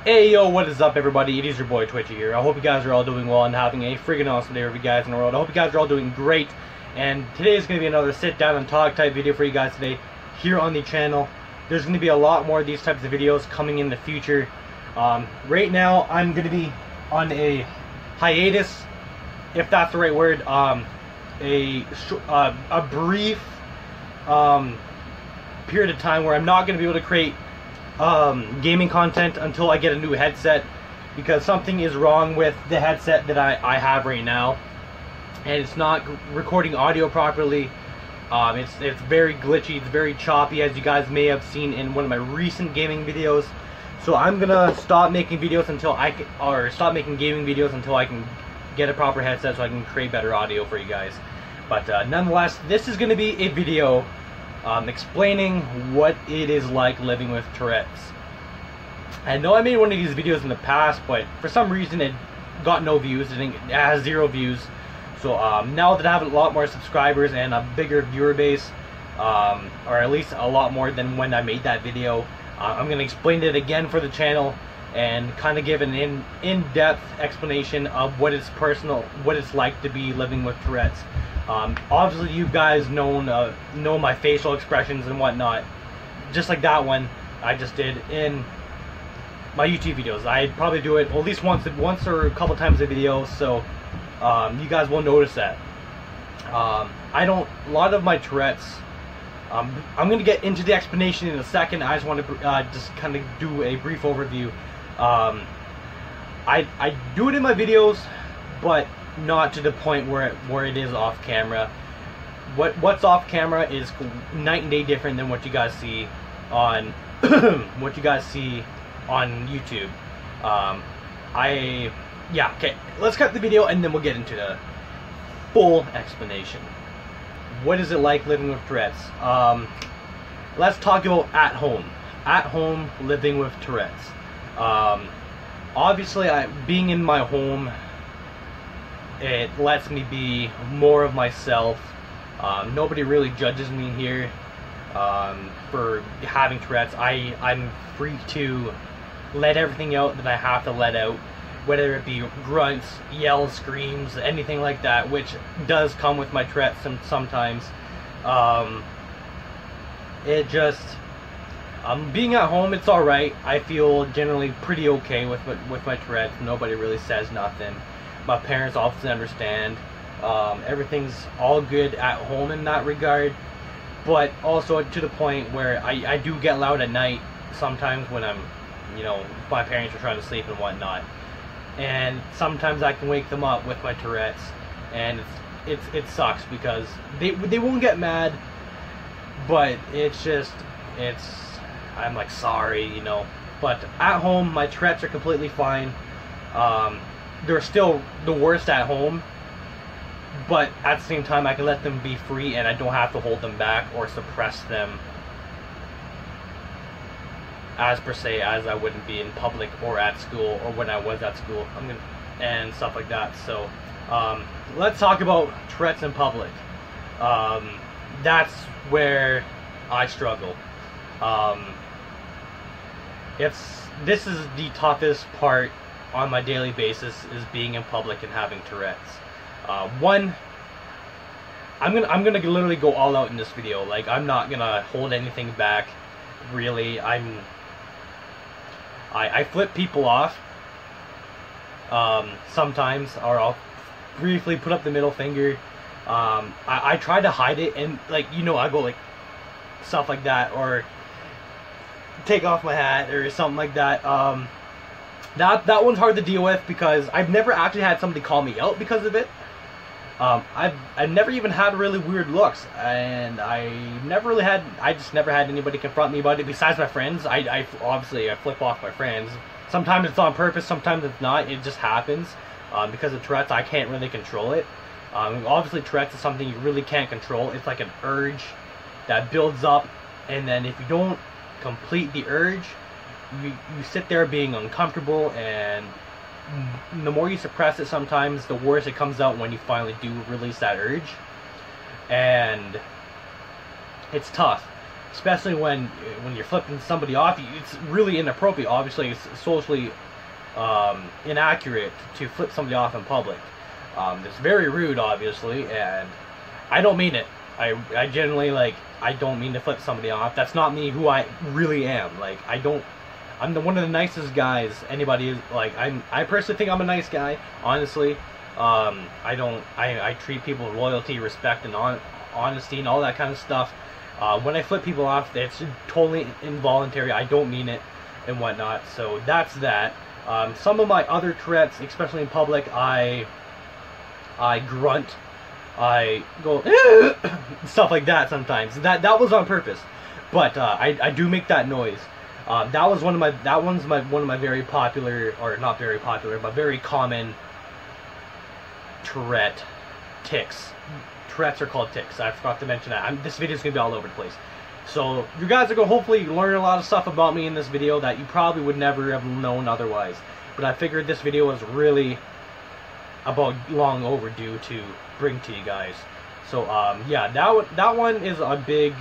Hey yo, what is up everybody? It is your boy TWITCHII here. I hope you guys are all doing well and having a freaking awesome day with you guys in the world. I hope you guys are all doing great. And today is going to be another sit down and talk type video for you guys today here on the channel. There's going to be a lot more of these types of videos coming in the future. Right now I'm going to be on a hiatus, if that's the right word. A brief period of time where I'm not going to be able to create gaming content until I get a new headset, because something is wrong with the headset that I have right now, and it's not recording audio properly. It's very glitchy, it's very choppy, as you guys may have seen in one of my recent gaming videos. So I'm gonna stop making videos until I can, or stop making gaming videos until I can get a proper headset so I can create better audio for you guys. But nonetheless, this is gonna be a video explaining what it is like living with Tourette's. I know I made one of these videos in the past, but for some reason it got no views. It has 0 views. So now that I have a lot more subscribers and a bigger viewer base, or at least a lot more than when I made that video, I'm going to explain it again for the channel and kind of give an in-depth explanation of what it's like to be living with Tourette's. Obviously you guys know my facial expressions and whatnot, just like that one I just did in my YouTube videos. I probably do it at least once or a couple times a video, so you guys will notice that. A lot of my Tourette's, I'm going to get into the explanation in a second. I just want to just kind of do a brief overview. I do it in my videos, but not to the point where it is off camera. What's off camera is night and day different than what you guys see on what you guys see on YouTube. Yeah, okay, let's cut the video and then we'll get into the full explanation. What is it like living with Tourette's? Let's talk about at home living with Tourette's. Obviously being in my home, it lets me be more of myself. Nobody really judges me here for having Tourette's. I'm free to let everything out that I have to let out, whether it be grunts, yells, screams, anything like that, which does come with my Tourette's sometimes. Being at home, it's alright. I feel generally pretty okay with my Tourette's. Nobody really says nothing. My parents obviously understand. Everything's all good at home in that regard, but also to the point where I do get loud at night sometimes when my parents are trying to sleep and whatnot, and sometimes I can wake them up with my Tourette's, and it sucks because they won't get mad, but I'm like, sorry, but at home my Tourette's are completely fine. They're still the worst at home, but at the same time I can let them be free and I don't have to hold them back or suppress them as per se as I wouldn't be in public or at school or when I was at school and stuff like that. So let's talk about Tourette's in public. That's where I struggle. This is the toughest part on my daily basis, is being in public and having Tourette's. One, I'm gonna literally go all out in this video. Like, I'm not gonna hold anything back, really. I flip people off sometimes, or I'll briefly put up the middle finger. I try to hide it, and I go like stuff like that, or take off my hat or something like that. That one's hard to deal with because I've never actually had somebody call me out because of it. I've never even had really weird looks, and I just never had anybody confront me about it besides my friends. Obviously I flip off my friends. Sometimes it's on purpose, sometimes it's not. It just happens. Because of Tourette's, I can't really control it. Obviously Tourette's is something you really can't control. It's like an urge that builds up, and then if you don't complete the urge, you sit there being uncomfortable, and the more you suppress it, sometimes the worse it comes out when you finally do release that urge. And it's tough. especially when you're flipping somebody off. It's really inappropriate. Obviously, it's socially inaccurate to flip somebody off in public. It's very rude, obviously, and I don't mean it. I generally, like, I don't mean to flip somebody off. That's not me, who I really am. Like, I'm one of the nicest guys anybody is. Like, I personally think I'm a nice guy, honestly. I treat people with loyalty, respect, and honesty, and all that kind of stuff. When I flip people off, it's totally involuntary. I don't mean it, and whatnot. So that's that. Some of my other Tourette's, especially in public, I grunt, I go stuff like that sometimes. That was on purpose, but I do make that noise. That one's one of my very popular, or not very popular, but very common Tourette tics. Tourette's are called tics. I forgot to mention that. This video is gonna be all over the place. So you guys are gonna hopefully learn a lot of stuff about me in this video that you probably would never have known otherwise. But I figured this video was really about long overdue to bring to you guys. So yeah, that one is a big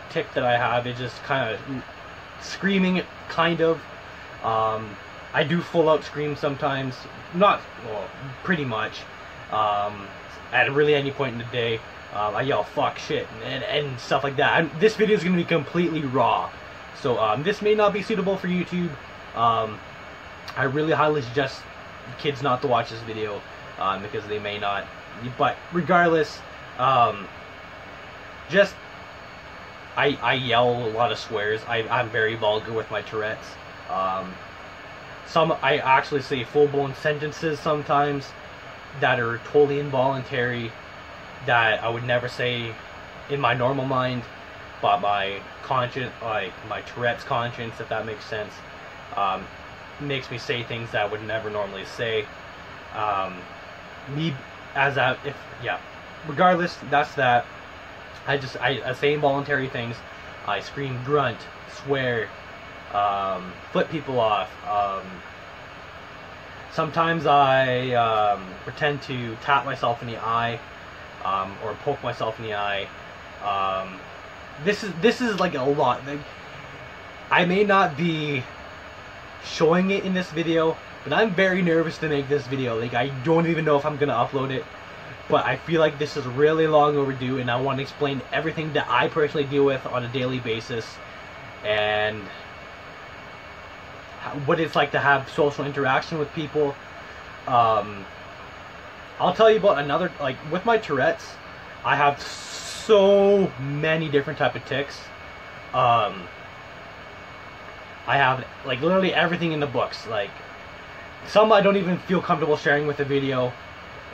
tic that I have. It's just kind of screaming, kind of. I do full out scream sometimes, not, well, pretty much. At really any point in the day, I yell fuck, shit, and stuff like that. This video is going to be completely raw, so this may not be suitable for YouTube. I really highly suggest kids not to watch this video, because they may not. But regardless, just I yell a lot of swears. I'm very vulgar with my Tourette's. I actually say full-blown sentences sometimes that are totally involuntary, that I would never say in my normal mind, but my conscience, like my Tourette's conscience, if that makes sense, makes me say things that I would never normally say. Regardless, that's that. I say involuntary things. I scream, grunt, swear, flip people off. Sometimes I pretend to tap myself in the eye, or poke myself in the eye. This is like a lot. Like, I may not be showing it in this video, but I'm very nervous to make this video. Like, I don't even know if I'm gonna upload it, but I feel like this is really long overdue, and I want to explain everything that I personally deal with on a daily basis, and what it's like to have social interaction with people. I'll tell you about another, like, with my Tourette's, I have so many different type of tics. I have, like, literally everything in the books. Like, some I don't even feel comfortable sharing with the video,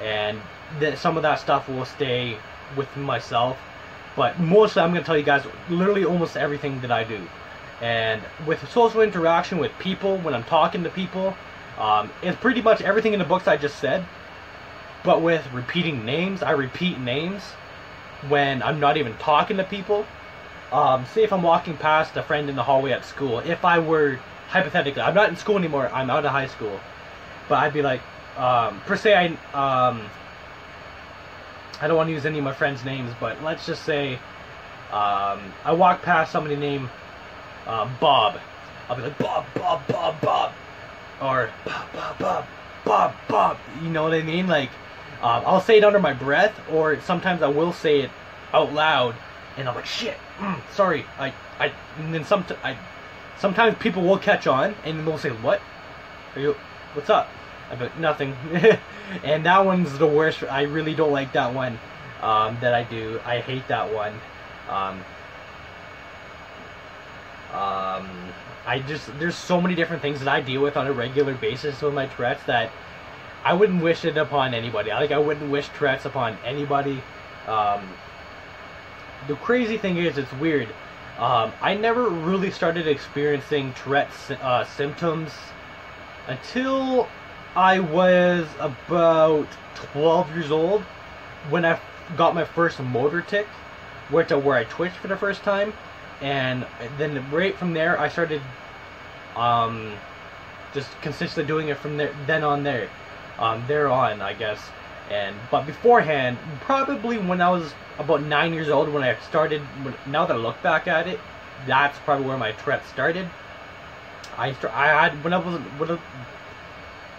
and some of that stuff will stay with myself. But mostly I'm going to tell you guys literally almost everything that I do. And with social interaction with people, when I'm talking to people, it's pretty much everything in the books I just said. But with repeating names, I repeat names when I'm not even talking to people. Say if I'm walking past a friend in the hallway at school, if I were, hypothetically, I'm not in school anymore, I'm out of high school, but I'd be like, per se, I don't want to use any of my friends' names, but let's just say, I walk past somebody named Bob. I'll be like, Bob, Bob, Bob, Bob, or Bob, Bob, Bob, Bob, Bob, you know what I mean? Like, I'll say it under my breath, or sometimes I will say it out loud, and I'm like, shit, sorry, and then sometimes people will catch on, and they'll say, what? What's up? I be like, nothing. And that one's the worst. I really don't like that one, that I do. I hate that one. There's so many different things that I deal with on a regular basis with my Tourette's that I wouldn't wish it upon anybody. I wouldn't wish Tourette's upon anybody. The crazy thing is, it's weird. I never really started experiencing Tourette's symptoms until I was about 12 years old, when I got my first motor tic, where I twitched for the first time. And then right from there, I started just consistently doing it from there on, I guess. But beforehand, probably when I was about 9 years old, when I started, now that I look back at it, that's probably where my Tourette started. I had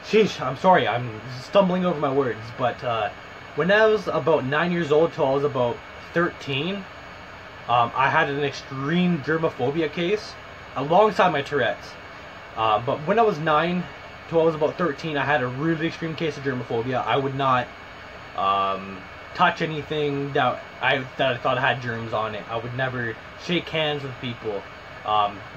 sheesh, I'm sorry, I'm stumbling over my words, but when I was about 9 years old till I was about 13, I had an extreme germophobia case alongside my Tourette's. But when I was 9 till I was about 13, I had a really extreme case of germophobia. I would not touch anything that I thought had germs on it. I would never shake hands with people.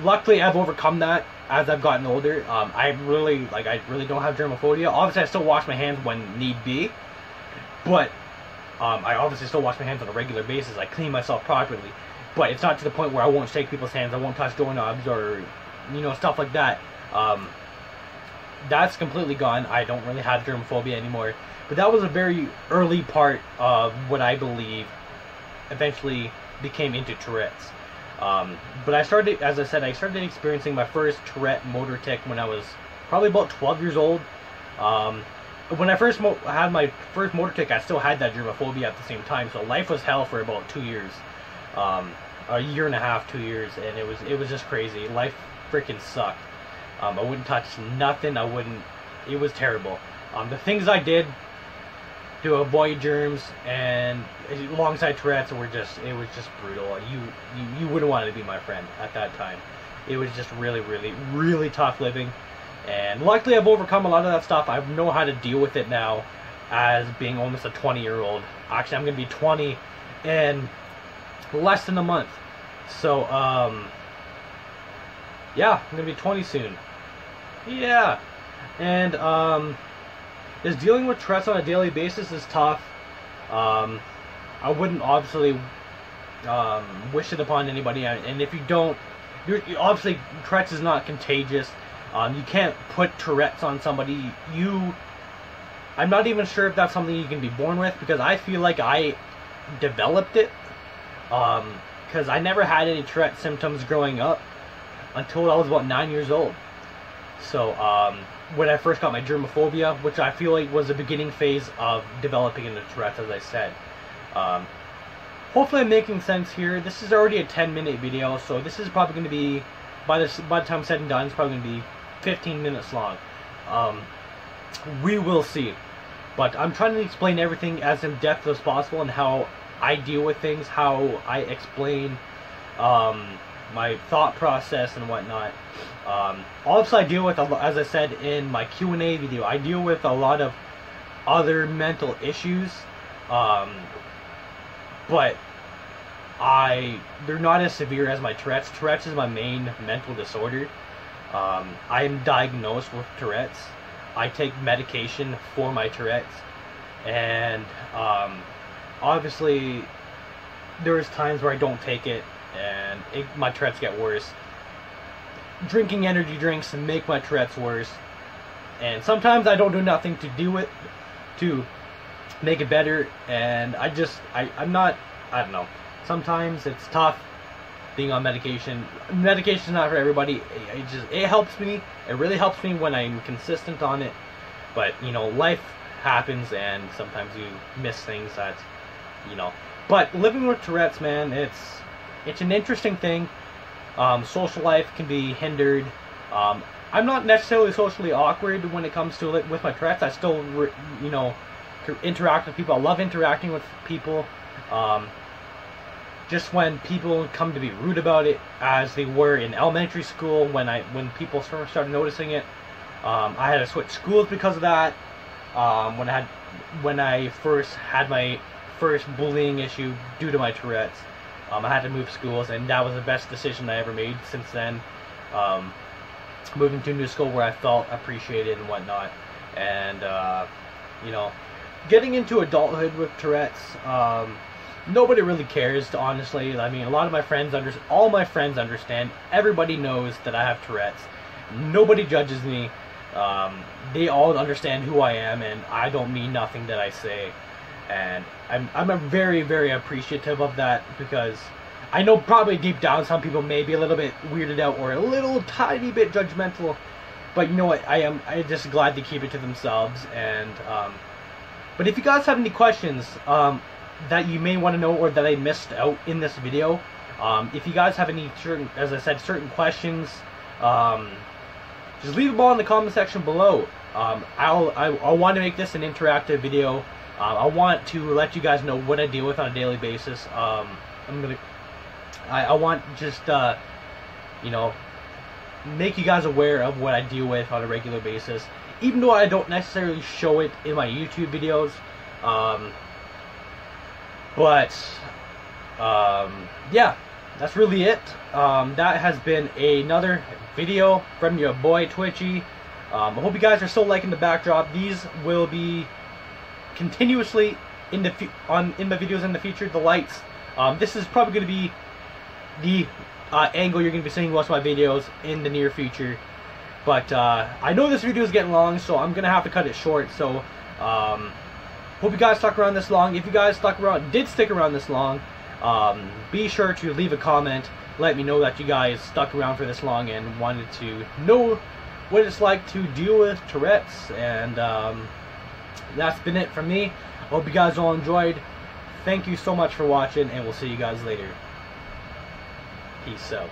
Luckily, I've overcome that as I've gotten older. I really don't have germophobia. Obviously, I still wash my hands when need be, but I obviously still wash my hands on a regular basis. I clean myself properly, but it's not to the point where I won't shake people's hands, I won't touch doorknobs, or stuff like that. That's completely gone. I don't really have germophobia anymore. But that was a very early part of what I believe eventually became into Tourette's. But I started, as I said, I started experiencing my first Tourette motor tic when I was probably about 12 years old. When I first had my first motor tic, I still had that germophobia at the same time, so life was hell for about 2 years. A year and a half, 2 years, and it was just crazy. Life freaking sucked. I wouldn't touch nothing. It was terrible. The things I did to avoid germs and alongside Tourette's it was just brutal. You wouldn't want to be my friend at that time. It was just really, really, really tough living. And luckily I've overcome a lot of that stuff. I know how to deal with it now as being almost a 20-year-old. Actually, I'm going to be 20 in less than a month. So, yeah, I'm going to be 20 soon. Yeah. And, just dealing with Tourette's on a daily basis is tough. I wouldn't obviously wish it upon anybody, and if you don't, obviously Tourette's is not contagious. You can't put Tourette's on somebody. I'm not even sure if that's something you can be born with, because I feel like I developed it, because I never had any Tourette symptoms growing up until I was about 9 years old. So, when I first got my germophobia, which I feel like was the beginning phase of developing into Tourette's, as I said. Hopefully I'm making sense here. This is already a 10-minute video, so this is probably going to be, by the time said and done, it's probably going to be 15 minutes long. We will see. But I'm trying to explain everything as in depth as possible and how I deal with things, how I explain my thought process and whatnot. Also, I deal with, as I said in my Q&A video, I deal with a lot of other mental issues, but they're not as severe as my Tourette's. Tourette's is my main mental disorder. I am diagnosed with Tourette's. I take medication for my Tourette's, and obviously there's times where I don't take it, and my Tourette's get worse. Drinking energy drinks make my Tourette's worse, and sometimes I don't do nothing to do it to make it better, and I don't know. Sometimes it's tough being on medication. Medication's not for everybody. It helps me. It really helps me when I'm consistent on it. But life happens, and sometimes you miss things that But living with Tourette's, man, it's an interesting thing. Social life can be hindered. I'm not necessarily socially awkward when it comes to it with my Tourette's. I still, interact with people. I love interacting with people. Just when people come to be rude about it, as they were in elementary school, when people first started noticing it, I had to switch schools because of that. When I first had my first bullying issue due to my Tourette's, I had to move schools, and that was the best decision I ever made since then. Moving to a new school where I felt appreciated and whatnot, and getting into adulthood with Tourette's, nobody really cares, honestly. I mean, a lot of my friends all my friends understand. Everybody knows that I have Tourette's. Nobody judges me. They all understand who I am, and I don't mean nothing that I say. And I'm a very, very appreciative of that, because I know probably deep down some people may be a little bit weirded out or a little tiny bit judgmental, but you know what, I'm just glad to keep it to themselves. And but if you guys have any questions that you may want to know or that I missed out in this video, If you guys have any certain, as I said, certain questions, just leave them all in the comment section below. I want to make this an interactive video. I want to let you guys know what I deal with on a daily basis. I want just you know, make you guys aware of what I deal with on a regular basis, even though I don't necessarily show it in my YouTube videos. Yeah, that's really it. That has been another video from your boy TWITCHII. I hope you guys are still liking the backdrop. These will be continuously in the videos in the future. The lights. This is probably going to be the angle you're going to be seeing most of my videos in the near future. But I know this video is getting long, so I'm going to have to cut it short. So hope you guys stuck around this long. If you guys did stick around this long, be sure to leave a comment. Let me know that you guys stuck around for this long and wanted to know what it's like to deal with Tourette's. And that's been it from me. Hope you guys all enjoyed. Thank you so much for watching, and we'll see you guys later. Peace out.